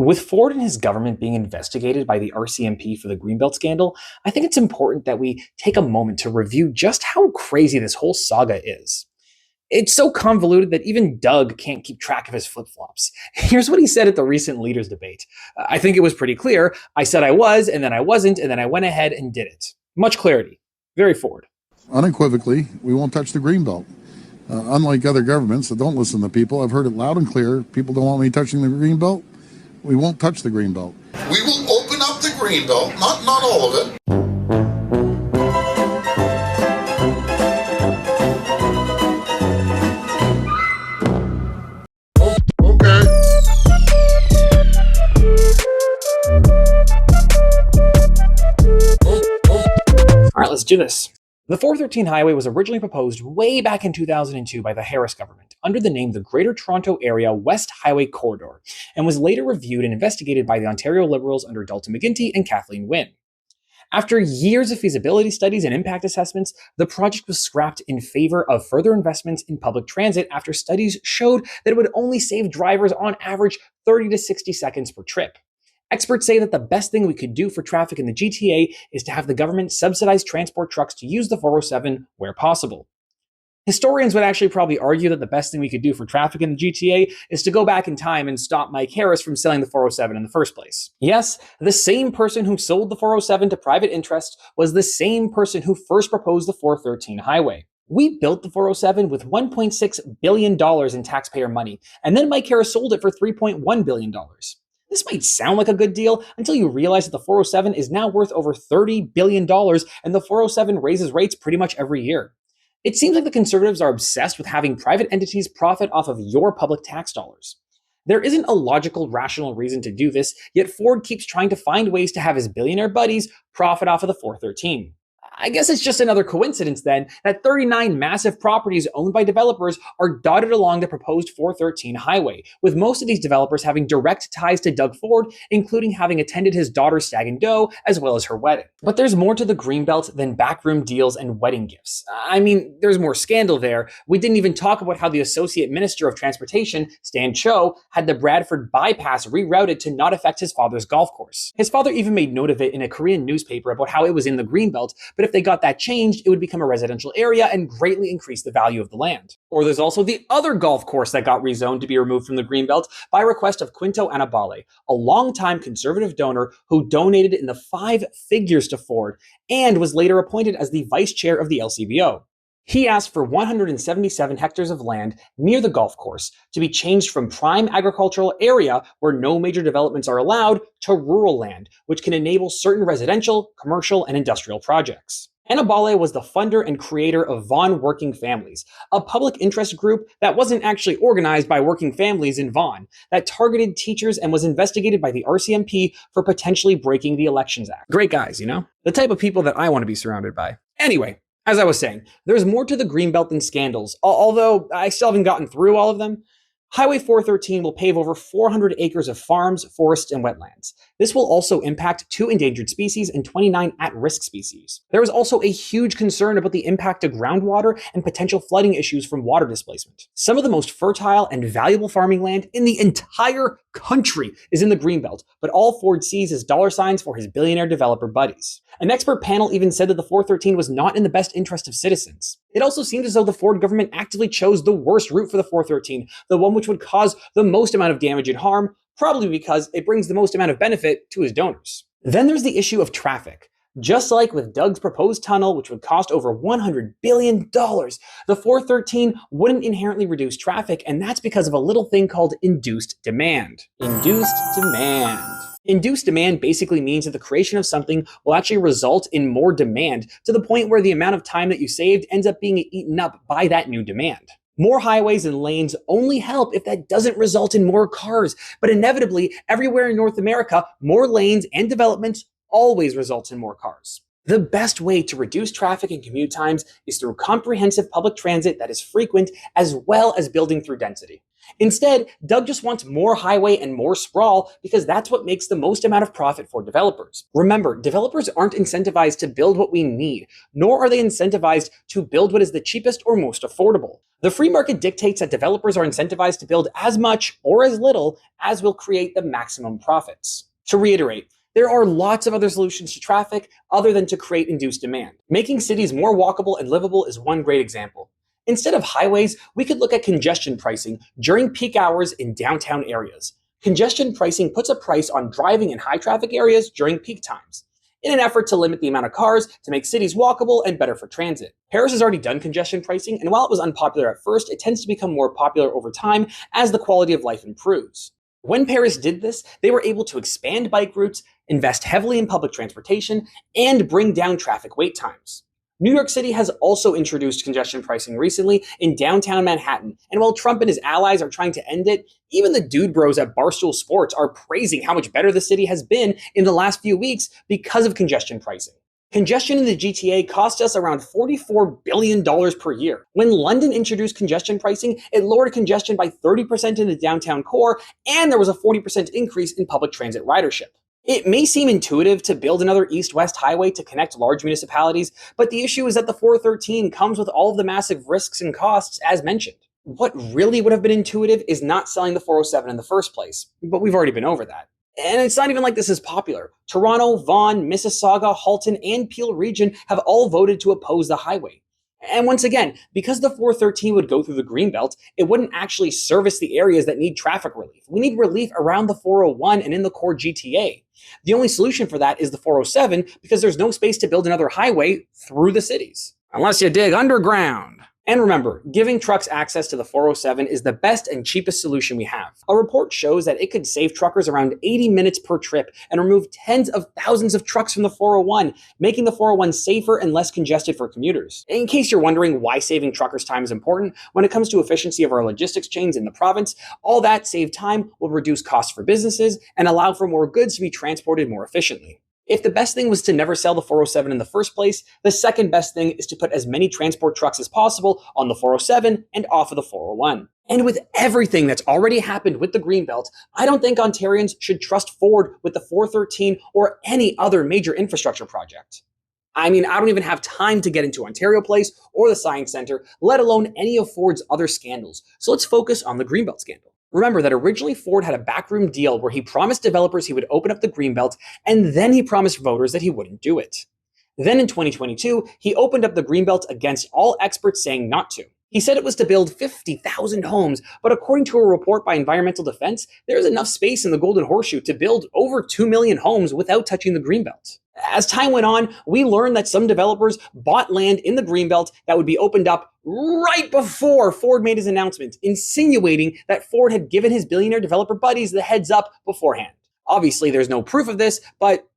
With Ford and his government being investigated by the RCMP for the Greenbelt scandal, I think it's important that we take a moment to review just how crazy this whole saga is. It's so convoluted that even Doug can't keep track of his flip flops. Here's what he said at the recent leaders debate. I think it was pretty clear. I said I was, and then I wasn't, and then I went ahead and did it. Much clarity. Very Ford. Unequivocally, we won't touch the Greenbelt. Unlike other governments that don't listen to people, I've heard it loud and clear. People don't want me touching the Greenbelt. We won't touch the Greenbelt. We will open up the Greenbelt, not all of it. Okay. All right, let's do this. The 413 highway was originally proposed way back in 2002 by the Harris government under the name the Greater Toronto Area West Highway Corridor, and was later reviewed and investigated by the Ontario Liberals under Dalton McGuinty and Kathleen Wynne. After years of feasibility studies and impact assessments, the project was scrapped in favor of further investments in public transit after studies showed that it would only save drivers on average 30 to 60 seconds per trip. Experts say that the best thing we could do for traffic in the GTA is to have the government subsidize transport trucks to use the 407 where possible. Historians would actually probably argue that the best thing we could do for traffic in the GTA is to go back in time and stop Mike Harris from selling the 407 in the first place. Yes, the same person who sold the 407 to private interests was the same person who first proposed the 413 highway. We built the 407 with $1.6 billion in taxpayer money, and then Mike Harris sold it for $3.1 billion. This might sound like a good deal until you realize that the 407 is now worth over $30 billion, and the 407 raises rates pretty much every year. It seems like the Conservatives are obsessed with having private entities profit off of your public tax dollars. There isn't a logical, rational reason to do this, yet Ford keeps trying to find ways to have his billionaire buddies profit off of the 413. I guess it's just another coincidence then that 39 massive properties owned by developers are dotted along the proposed 413 highway, with most of these developers having direct ties to Doug Ford, including having attended his daughter's stag and doe as well as her wedding. But there's more to the Greenbelt than backroom deals and wedding gifts. I mean, there's more scandal there. We didn't even talk about how the Associate Minister of Transportation, Stan Cho, had the Bradford bypass rerouted to not affect his father's golf course. His father even made note of it in a Korean newspaper about how it was in the Greenbelt, but if they got that changed, it would become a residential area and greatly increase the value of the land. Or there's also the other golf course that got rezoned to be removed from the Greenbelt by request of Quinto Annibale, a longtime conservative donor who donated in the 5 figures to Ford and was later appointed as the vice chair of the LCBO. He asked for 177 hectares of land near the golf course to be changed from prime agricultural area where no major developments are allowed to rural land, which can enable certain residential, commercial, and industrial projects. Annibale was the funder and creator of Vaughan Working Families, a public interest group that wasn't actually organized by working families in Vaughan, that targeted teachers and was investigated by the RCMP for potentially breaking the Elections Act. Great guys, you know? The type of people that I want to be surrounded by. Anyway, as I was saying, there's more to the Greenbelt than scandals, although I still haven't gotten through all of them. Highway 413 will pave over 400 acres of farms, forests, and wetlands. This will also impact 2 endangered species and 29 at-risk species. There is also a huge concern about the impact to groundwater and potential flooding issues from water displacement. Some of the most fertile and valuable farming land in the entire country is in the Greenbelt, but all Ford sees is dollar signs for his billionaire developer buddies. An expert panel even said that the 413 was not in the best interest of citizens. It also seems as though the Ford government actively chose the worst route for the 413, the one which would cause the most amount of damage and harm, probably because it brings the most amount of benefit to his donors. Then there's the issue of traffic. Just like with Doug's proposed tunnel, which would cost over $100 billion, the 413 wouldn't inherently reduce traffic, and that's because of a little thing called induced demand. Induced demand. Induced demand basically means that the creation of something will actually result in more demand to the point where the amount of time that you saved ends up being eaten up by that new demand. More highways and lanes only help if that doesn't result in more cars, but inevitably, everywhere in North America, more lanes and developments always results in more cars. The best way to reduce traffic and commute times is through comprehensive public transit that is frequent, as well as building through density. Instead, Doug just wants more highway and more sprawl because that's what makes the most amount of profit for developers. Remember, developers aren't incentivized to build what we need, nor are they incentivized to build what is the cheapest or most affordable. The free market dictates that developers are incentivized to build as much or as little as will create the maximum profits. To reiterate, there are lots of other solutions to traffic other than to create induced demand. Making cities more walkable and livable is one great example. Instead of highways, we could look at congestion pricing during peak hours in downtown areas. Congestion pricing puts a price on driving in high traffic areas during peak times, in an effort to limit the amount of cars to make cities walkable and better for transit. Paris has already done congestion pricing, and while it was unpopular at first, it tends to become more popular over time as the quality of life improves. When Paris did this, they were able to expand bike routes, invest heavily in public transportation, and bring down traffic wait times. New York City has also introduced congestion pricing recently in downtown Manhattan, and while Trump and his allies are trying to end it, even the dude bros at Barstool Sports are praising how much better the city has been in the last few weeks because of congestion pricing. Congestion in the GTA cost us around $44 billion per year. When London introduced congestion pricing, it lowered congestion by 30% in the downtown core, and there was a 40% increase in public transit ridership. It may seem intuitive to build another east-west highway to connect large municipalities, but the issue is that the 413 comes with all of the massive risks and costs as mentioned. What really would have been intuitive is not selling the 407 in the first place, but we've already been over that. And it's not even like this is popular. Toronto, Vaughan, Mississauga, Halton, and Peel Region have all voted to oppose the highway. And once again, because the 413 would go through the Greenbelt, it wouldn't actually service the areas that need traffic relief. We need relief around the 401 and in the core GTA. The only solution for that is the 407 because there's no space to build another highway through the cities. Unless you dig underground. And remember, giving trucks access to the 407 is the best and cheapest solution we have. A report shows that it could save truckers around 80 minutes per trip and remove tens of thousands of trucks from the 401, making the 401 safer and less congested for commuters. In case you're wondering why saving truckers' time is important, when it comes to efficiency of our logistics chains in the province, all that saved time will reduce costs for businesses and allow for more goods to be transported more efficiently. If the best thing was to never sell the 407 in the first place, the second best thing is to put as many transport trucks as possible on the 407 and off of the 401. And with everything that's already happened with the Greenbelt, I don't think Ontarians should trust Ford with the 413 or any other major infrastructure project. I mean, I don't even have time to get into Ontario Place or the Science Centre, let alone any of Ford's other scandals. So let's focus on the Greenbelt scandal. Remember that originally Ford had a backroom deal where he promised developers he would open up the Greenbelt, and then he promised voters that he wouldn't do it. Then in 2022, he opened up the Greenbelt against all experts saying not to. He said it was to build 50,000 homes, but according to a report by Environmental Defense, there's enough space in the Golden Horseshoe to build over 2 million homes without touching the Greenbelt. As time went on, we learned that some developers bought land in the Greenbelt that would be opened up right before Ford made his announcement, insinuating that Ford had given his billionaire developer buddies the heads up beforehand. Obviously, there's no proof of this, but,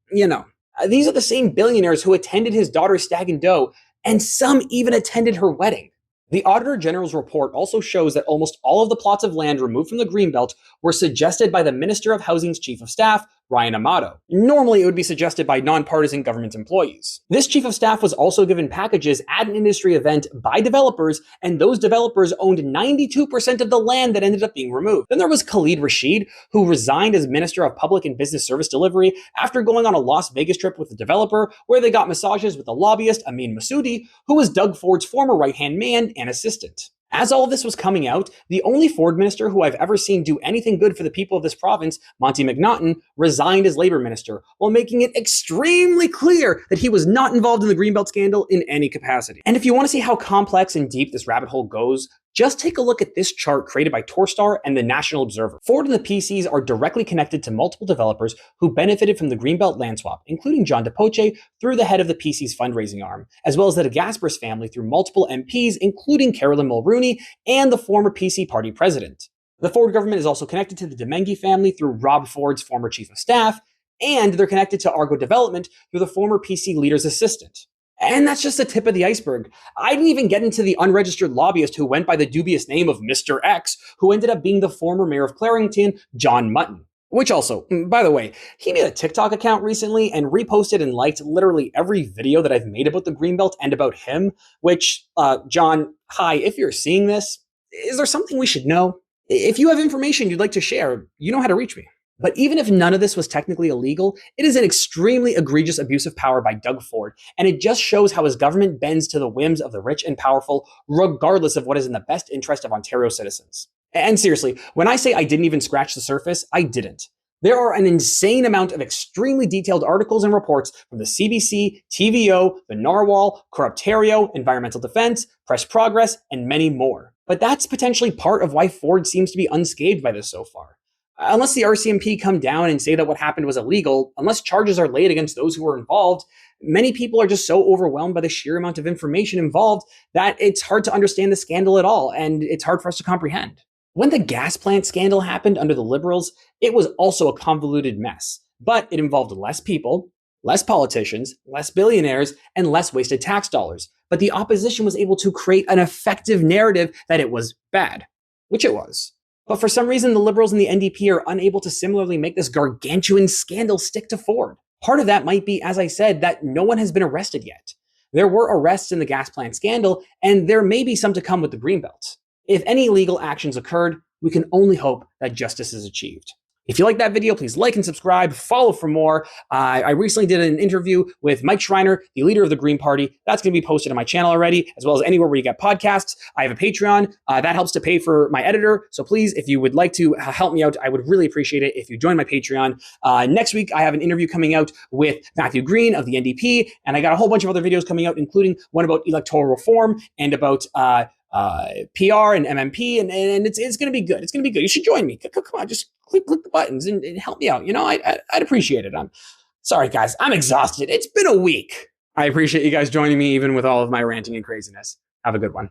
these are the same billionaires who attended his daughter's stag and doe, and some even attended her wedding. The Auditor General's report also shows that almost all of the plots of land removed from the Greenbelt were suggested by the Minister of Housing's Chief of Staff, Ryan Amato. Normally, it would be suggested by nonpartisan government employees. This Chief of Staff was also given packages at an industry event by developers, and those developers owned 92% of the land that ended up being removed. Then there was Khalid Rashid, who resigned as Minister of Public and Business Service Delivery after going on a Las Vegas trip with the developer, where they got massages with the lobbyist Amin Masoudi, who was Doug Ford's former right-hand man and assistant. As all of this was coming out, the only Ford minister who I've ever seen do anything good for the people of this province, Monty McNaughton, resigned as Labour Minister, while making it extremely clear that he was not involved in the Greenbelt scandal in any capacity. And if you want to see how complex and deep this rabbit hole goes, just take a look at this chart created by Torstar and the National Observer. Ford and the PCs are directly connected to multiple developers who benefited from the Greenbelt land swap, including John DePoche through the head of the PC's fundraising arm, as well as the DeGasperis family through multiple MPs, including Carolyn Mulrooney and the former PC party president. The Ford government is also connected to the Domenic family through Rob Ford's former chief of staff, and they're connected to Argo Development through the former PC leader's assistant. And that's just the tip of the iceberg. I didn't even get into the unregistered lobbyist who went by the dubious name of Mr. X, who ended up being the former mayor of Clarington, John Mutton. Which also, by the way, he made a TikTok account recently and reposted and liked literally every video that I've made about the Greenbelt and about him, which, John, hi, if you're seeing this, is there something we should know? If you have information you'd like to share, you know how to reach me. But even if none of this was technically illegal, it is an extremely egregious abuse of power by Doug Ford, and it just shows how his government bends to the whims of the rich and powerful, regardless of what is in the best interest of Ontario citizens. And seriously, when I say I didn't even scratch the surface, I didn't. There are an insane amount of extremely detailed articles and reports from the CBC, TVO, the Narwhal, Corruptario, Environmental Defense, Press Progress, and many more. But that's potentially part of why Ford seems to be unscathed by this so far. Unless the RCMP come down and say that what happened was illegal, unless charges are laid against those who were involved, many people are just so overwhelmed by the sheer amount of information involved that it's hard to understand the scandal at all, and it's hard for us to comprehend. When the gas plant scandal happened under the Liberals, it was also a convoluted mess, but it involved less people, less politicians, less billionaires, and less wasted tax dollars. But the opposition was able to create an effective narrative that it was bad, which it was. But for some reason, the Liberals and the NDP are unable to similarly make this gargantuan scandal stick to Ford. Part of that might be, as I said, that no one has been arrested yet. There were arrests in the gas plant scandal, and there may be some to come with the Greenbelt. If any legal actions occurred, we can only hope that justice is achieved. If you like that video, please like and subscribe, follow for more. I recently did an interview with Mike Schreiner, the leader of the Green Party. That's going to be posted on my channel already, as well as anywhere where you get podcasts. I have a Patreon. That helps to pay for my editor. So please, if you would like to help me out, I would really appreciate it if you join my Patreon. Next week, I have an interview coming out with Matthew Green of the NDP, and I got a whole bunch of other videos coming out, including one about electoral reform and about PR and MMP, and it's going to be good. It's going to be good. You should join me. Come on, just click the buttons and help me out. You know, I'd appreciate it. I'm sorry, guys. I'm exhausted. It's been a week. I appreciate you guys joining me, even with all of my ranting and craziness. Have a good one.